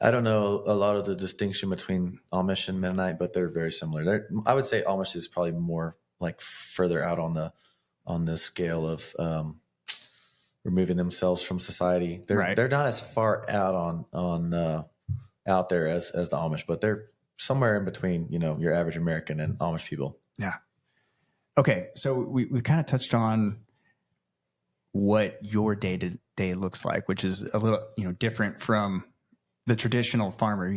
a lot of the distinction between Amish and Mennonite, but they're very similar. I would say Amish is probably more like further out on the scale of removing themselves from society. They're not as far out on out there as the Amish, but they're somewhere in between, your average American and Amish people. Yeah. Okay, so we kind of touched on what your day to day looks like, which is a little different from the traditional farmer.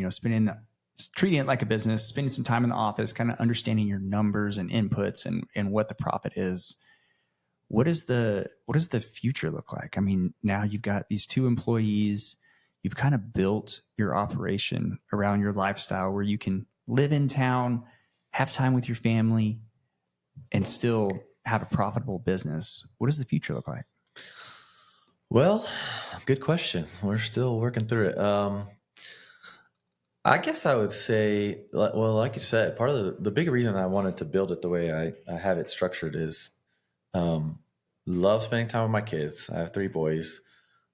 Treating it like a business, spending some time in the office, kind of understanding your numbers and inputs and what the profit is. What does the future look like? Now you've got these 2 employees. You've kind of built your operation around your lifestyle, where you can live in town, have time with your family, and still have a profitable business, what does the future look like? Well, good question. We're still working through it. I guess I would say, well, like you said, part of the big reason I wanted to build it the way I have it structured is um, love spending time with my kids. I have 3 boys.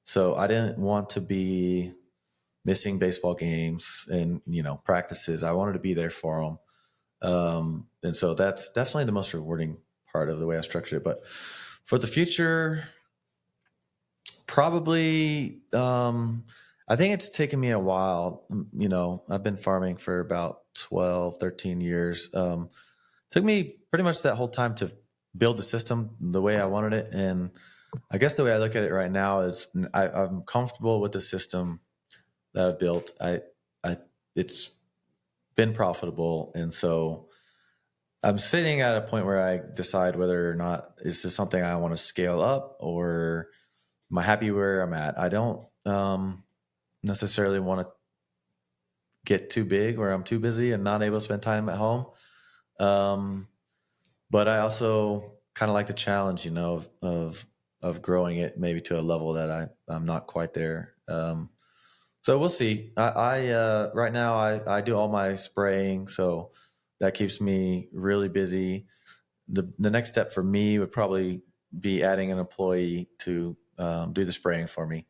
So I didn't want to be missing baseball games and, practices. I wanted to be there for them. And so that's definitely the most rewarding part of the way I structured it. But for the future, probably, I think it's taken me a while. I've been farming for about 12, 13 years. Took me pretty much that whole time to build the system the way I wanted it. And I guess the way I look at it right now is I'm comfortable with the system that I've built. It's been profitable. And so I'm sitting at a point where I decide whether or not is this something I want to scale up, or am I happy where I'm at? I don't necessarily want to get too big where I'm too busy and not able to spend time at home. But I also kind of like the challenge, of growing it maybe to a level that I'm not quite there. So we'll see. I right now I do all my spraying, so that keeps me really busy. The next step for me would probably be adding an employee to do the spraying for me.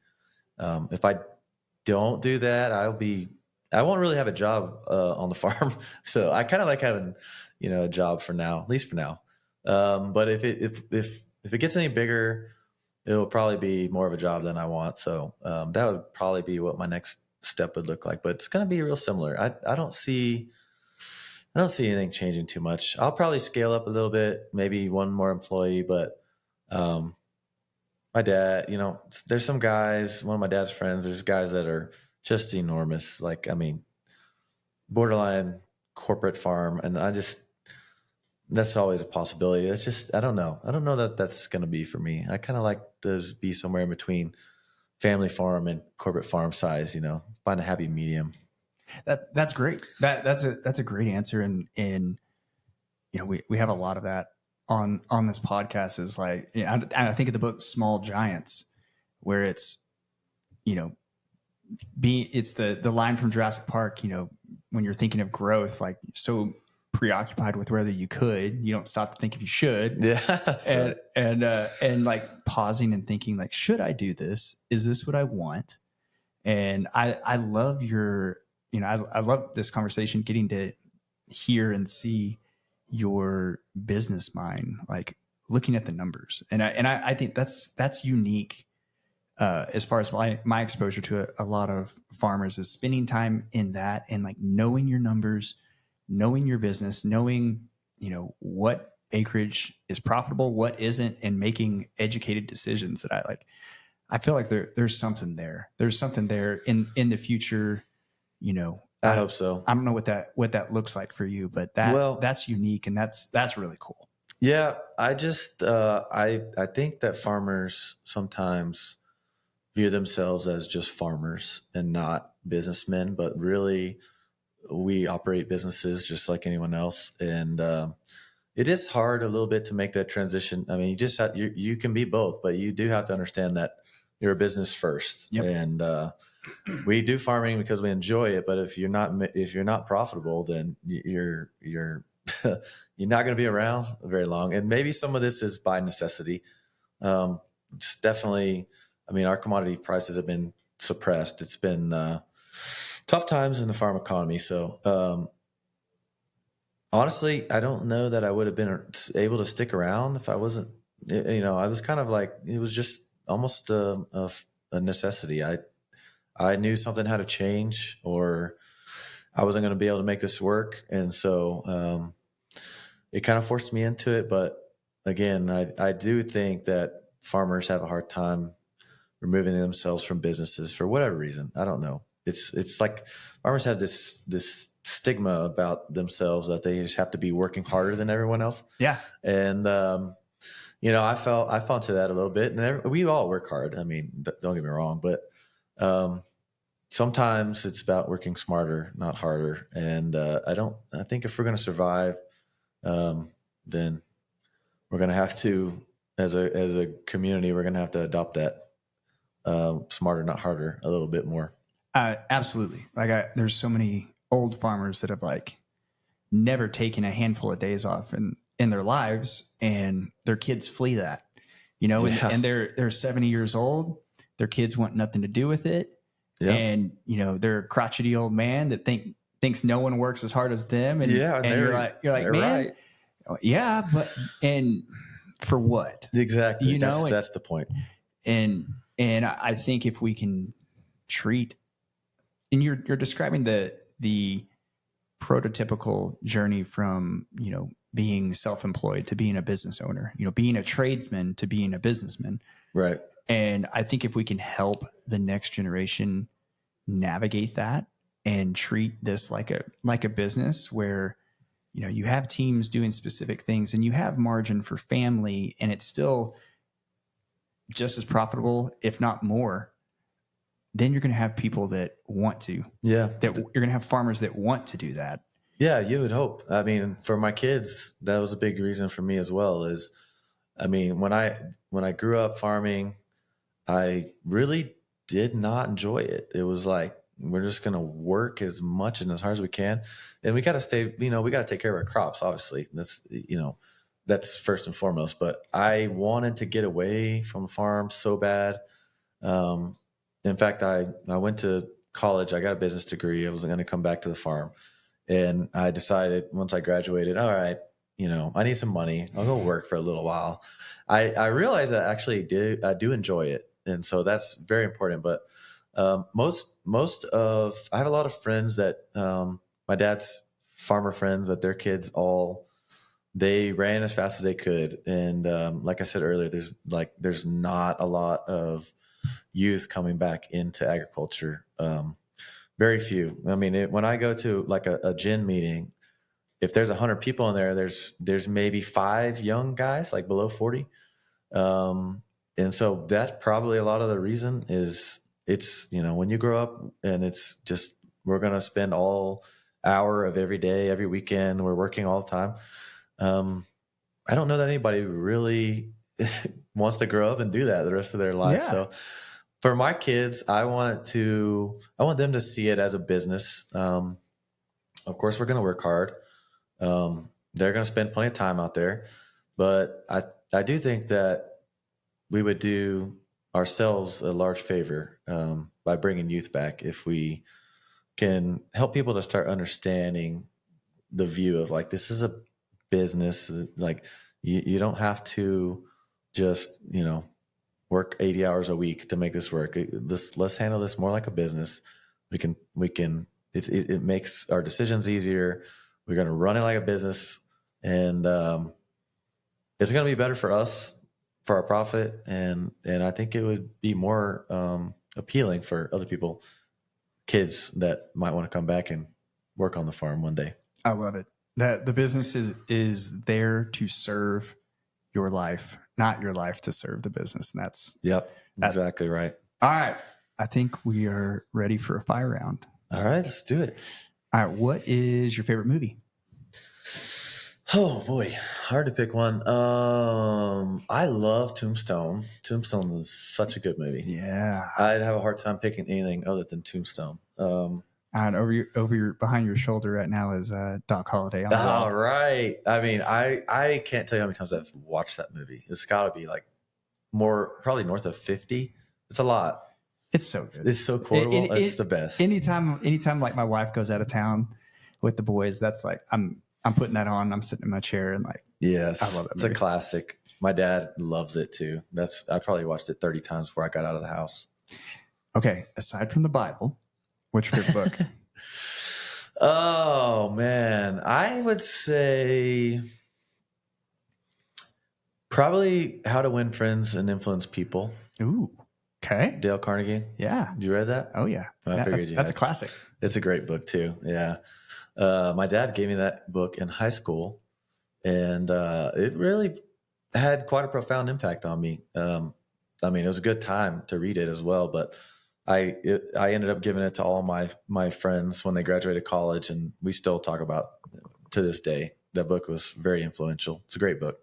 If I don't do that, I won't really have a job on the farm. So I kind of like having, a job for now, at least for now. But if it gets any bigger, it'll probably be more of a job than I want. So that would probably be what my next step would look like. But it's going to be real similar. I don't see anything changing too much. I'll probably scale up a little bit, maybe one more employee. But um, my dad, there's some guys. One of my dad's friends. There's guys that are just enormous. Like, I mean, borderline corporate farm, and that's always a possibility. It's just, I don't know. I don't know that that's going to be for me. I kind of like to be somewhere in between family farm and corporate farm size, find a happy medium. That's great. That's a great answer. And we have a lot of that on this podcast is like, I think of the book Small Giants, where it's, it's the line from Jurassic Park, when you're thinking of growth, like so preoccupied with whether you could, you don't stop to think if you should. Yeah. That's right. And like pausing and thinking like, should I do this? Is this what I want? And I love I love this conversation, getting to hear and see your business mind, like looking at the numbers. And I think that's unique. As far as my exposure to a lot of farmers is spending time in that and like knowing your numbers, knowing your business, knowing, what acreage is profitable, what isn't, and making educated decisions that I feel like there's something there. There's something there in the future, I hope so. I don't know what that looks like for you, but that's unique, and that's really cool. Yeah. I just, I think that farmers sometimes view themselves as just farmers and not businessmen, but really we operate businesses just like anyone else. And it is hard a little bit to make that transition. I mean, you just you can be both, but you do have to understand that you're a business first. Yep. And we do farming because we enjoy it. But if you're not profitable, then you're you're not going to be around very long. And maybe some of this is by necessity. It's definitely. I mean, our commodity prices have been suppressed. It's been tough times in the farm economy. So honestly, I don't know that I would have been able to stick around if I wasn't, I was kind of like, it was just almost a necessity. I knew something had to change or I wasn't going to be able to make this work. And so it kind of forced me into it. But again, I do think that farmers have a hard time removing themselves from businesses for whatever reason. I don't know. It's like farmers have this stigma about themselves that they just have to be working harder than everyone else. Yeah. And I fell into that a little bit. And we all work hard. I mean, don't get me wrong, but sometimes it's about working smarter, not harder. And I think if we're going to survive, then we're going to have to, as a community, we're going to have to adopt that smarter, not harder, a little bit more. Absolutely. Like there's so many old farmers that have like never taken a handful of days off in their lives, and their kids flee that, Yeah. and they're 70 years old. Their kids want nothing to do with it. Yeah. And, they're a crotchety old man that thinks no one works as hard as them. And, Yeah, and you're like, man, right. Yeah, and for what? Exactly. That's the point. And I think if we can treat, and you're describing the prototypical journey from, being self-employed to being a business owner, being a tradesman to being a businessman. Right. And I think if we can help the next generation navigate that and treat this like a business where, you have teams doing specific things and you have margin for family, and it's still just as profitable, if not more, then you're going to have people that want to. Yeah. That you're going to have farmers that want to do that. Yeah, you would hope. I mean, for my kids, that was a big reason for me as well. When I grew up farming, I really did not enjoy it. It was like, we're just going to work as much and as hard as we can. And we got to stay, we got to take care of our crops, obviously. That's first and foremost. But I wanted to get away from the farm so bad. In fact, I went to college. I got a business degree. I wasn't going to come back to the farm. And I decided once I graduated, all right, I need some money. I'll go work for a little while. I realized that I do enjoy it. And so that's very important. But I have a lot of friends that my dad's farmer friends that their kids they ran as fast as they could. And like I said earlier, there's not a lot of youth coming back into agriculture. Very few. I mean, when I go to like a gin meeting, if there's 100 people in there, there's maybe 5 young guys, like below 40. And so that's probably a lot of the reason is it's, when you grow up and it's just, we're going to spend all hour of every day, every weekend, we're working all the time. I don't know that anybody really wants to grow up and do that the rest of their life. Yeah. So for my kids, I want them to see it as a business. Of course, we're going to work hard. They're going to spend plenty of time out there, but I do think that we would do ourselves a large favor by bringing youth back if we can help people to start understanding the view of like, this is a business. Like you don't have to just, work 80 hours a week to make this work. Let's handle this more like a business. It makes our decisions easier. We're going to run it like a business, and it's going to be better for us, for our profit. And I think it would be more appealing for other people, kids that might want to come back and work on the farm one day. I love it. That the business is there to serve your life, not your life to serve the business. And that's exactly right. All right. I think we are ready for a fire round. All right, let's do it. All right. What is your favorite movie? Oh boy, hard to pick one. I love Tombstone. Tombstone is such a good movie. Yeah. I'd have a hard time picking anything other than Tombstone. And over your behind your shoulder right now is Doc Holliday. All right. I mean, I can't tell you how many times I've watched that movie. It's got to be like probably north of 50. It's a lot. It's so good. It's so quotable. It's the best. Anytime like my wife goes out of town with the boys, that's like I'm putting that on. I'm sitting in my chair and like, yes, I love it. It's a classic. My dad loves it too. I probably watched it 30 times before I got out of the house. Okay. Aside from the Bible, what's your favorite book? Oh man, I would say probably How to Win Friends and Influence People. Ooh. Okay. Dale Carnegie. Yeah. You read that? Oh yeah. I figured you That's had. a classic. It's a great book too. Yeah. My dad gave me that book in high school, and it really had quite a profound impact on me. It was a good time to read it as well, but I ended up giving it to all my friends when they graduated college, and we still talk about to this day. That book was very influential. It's a great book.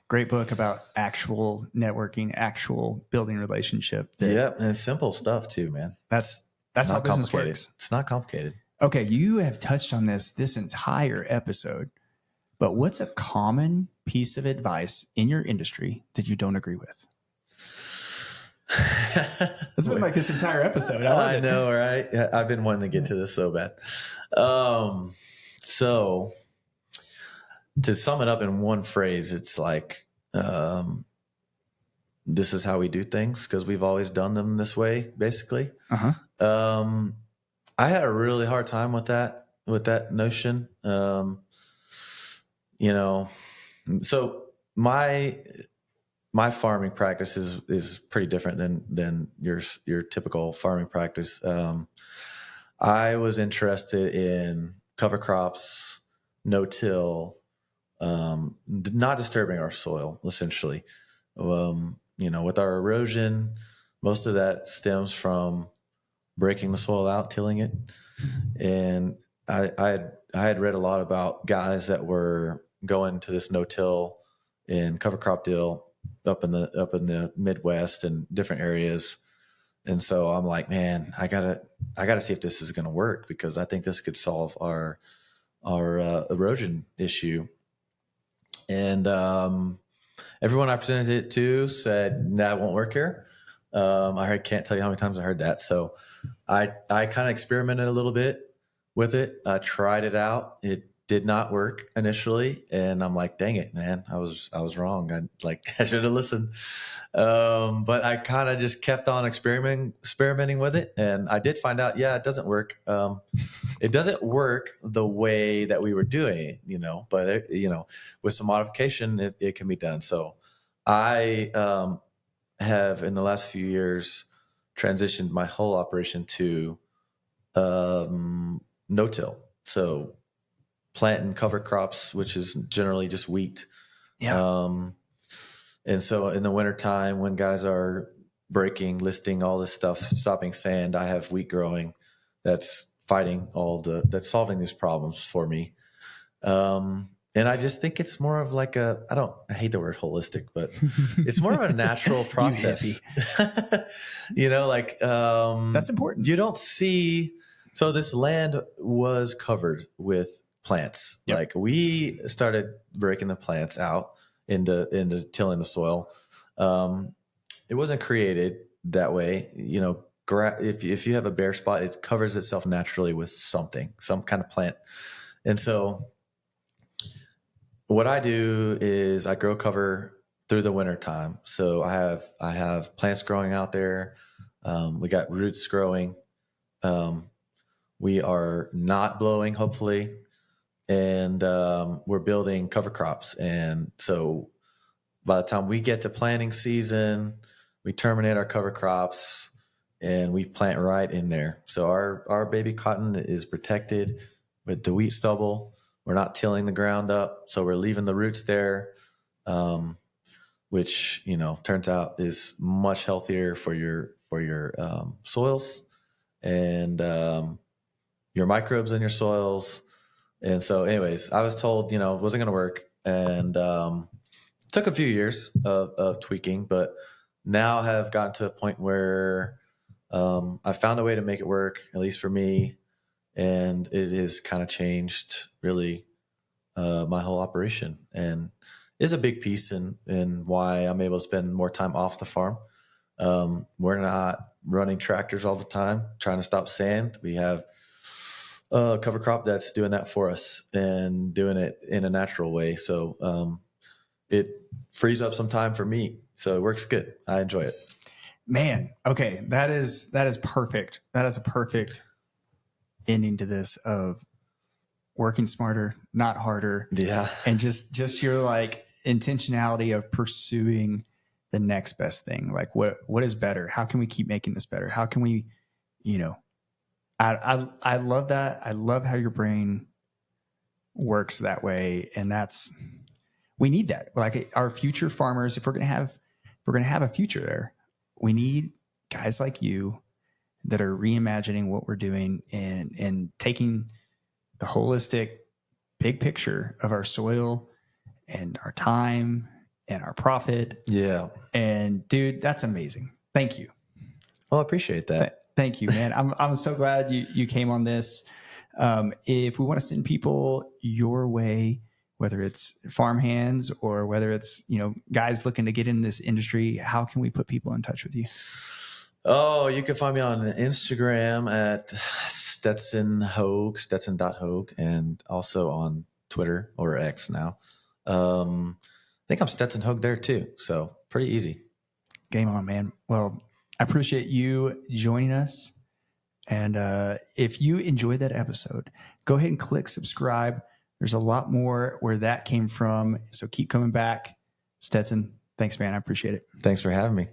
Great book about actual networking, actual building relationship. Yeah, and it's simple stuff too, man. That's how Not business complicated. works. It's not complicated. Okay, you have touched on this entire episode, but what's a common piece of advice in your industry that you don't agree with? It's been like this entire episode. I know, right? I've been wanting to get to this so bad. So to sum it up in one phrase, it's like, this is how we do things because we've always done them this way, basically. Uh-huh. I had a really hard time with that notion. So my farming practice is pretty different than your typical farming practice. I was interested in cover crops, no-till, not disturbing our soil, essentially. With our erosion, most of that stems from breaking the soil out, tilling it. And I had read a lot about guys that were going to this no-till and cover crop deal up in the Midwest and different areas. And so I'm like, man, I gotta see if this is going to work because I think this could solve our erosion issue. And everyone I presented it to said, "Nah, it won't work here." Can't tell you how many times I heard that. So I kind of experimented a little bit with it. I tried it out. It did not work initially, and I'm like, dang it, man, I was wrong. I should have listened. But I kind of just kept on experimenting with it, and I did find out, yeah, it doesn't work. It doesn't work the way that we were doing it, but with some modification, it can be done. So I have in the last few years transitioned my whole operation to no-till. So planting cover crops, which is generally just wheat. Yeah. And so in the wintertime when guys are breaking, listing all this stuff, stopping sand, I have wheat growing that's fighting that's solving these problems for me. And I just think it's more of like I hate the word holistic, but it's more of a natural process. That's important. You don't see, so this land was covered with plants. Yep. Like we started breaking the plants out into tilling the soil. It wasn't created that way. If you have a bare spot, it covers itself naturally with some kind of plant. And so what I do is I grow cover through the winter time. So I have plants growing out there. We got roots growing. We are not blowing, hopefully. And we're building cover crops. And so by the time we get to planting season, we terminate our cover crops and we plant right in there. So our baby cotton is protected with the wheat stubble. We're not tilling the ground up, so we're leaving the roots there, which turns out is much healthier for your soils and your microbes in your soils. And so, anyways, I was told it wasn't going to work, and took a few years of tweaking, but now have gotten to a point where I found a way to make it work, at least for me. And it has kind of changed really my whole operation and is a big piece in why I'm able to spend more time off the farm. We're not running tractors all the time, trying to stop sand. We have a cover crop that's doing that for us and doing it in a natural way. So it frees up some time for me. So it works good. I enjoy it. Man, okay, that is perfect. That is a perfect ending to this of working smarter, not harder. Yeah. And just your like intentionality of pursuing the next best thing. Like what is better? How can we keep making this better? How can we, I love that. I love how your brain works that way. And we need that. Like our future farmers, if we're going to have a future there, we need guys like you that are reimagining what we're doing and taking the holistic big picture of our soil and our time and our profit. Yeah. And dude, that's amazing. Thank you. Well, I appreciate that. Thank you, man. I'm so glad you came on this. If we want to send people your way, whether it's farmhands or whether it's, guys looking to get in this industry, how can we put people in touch with you? Oh, you can find me on Instagram at Stetson Hogue, Stetson.Hogue, and also on Twitter or X now. I think I'm Stetson Hogue there too. So pretty easy. Game on, man. Well, I appreciate you joining us. And if you enjoyed that episode, go ahead and click subscribe. There's a lot more where that came from. So keep coming back. Stetson, thanks, man. I appreciate it. Thanks for having me.